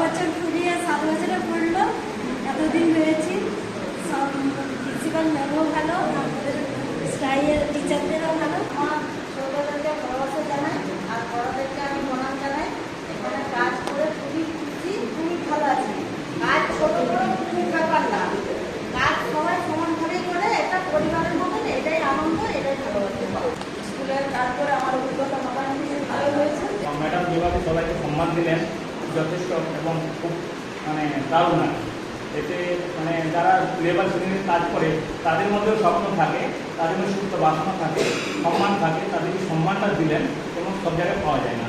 বছর ফুরিয়ে 7 বছরে পড়লো। এতদিন রয়েছি, সব প্রিন্সিপাল ম্যামও ভালো, আমাদের স্টাইয়ের টিচারদেরও ভালো। আমার ছোটদেরকে ভালোবাসা জানাই আর বড়দেরকে আমি প্রণাম জানাই। এখানে কাজ করে খুবই খুশি, খুবই ভালো আছি। কাজ ছোট বড় খুব ব্যাপার না, কাজ সবাই সমানভাবেই করে, একটা পরিবারের মতন। এটাই আনন্দ, এটাই ভালোবাসা। স্কুলের তারপরে আমার অভিজ্ঞতা মোটামুটি ভালো হয়েছে। ম্যাডাম যেভাবে সবাইকে সম্মান দিলেন যথেষ্ট এবং খুব দারুণ আর এতে যারা লেবার শ্রেণীর কাজ করে তাদের মধ্যেও স্বপ্ন থাকে, তাদের মধ্যে সুপ্ত বাসনা থাকে, সম্মান থাকে, তাদেরকে সম্মানটা দিলেন এবং সব জায়গায় পাওয়া যায় না।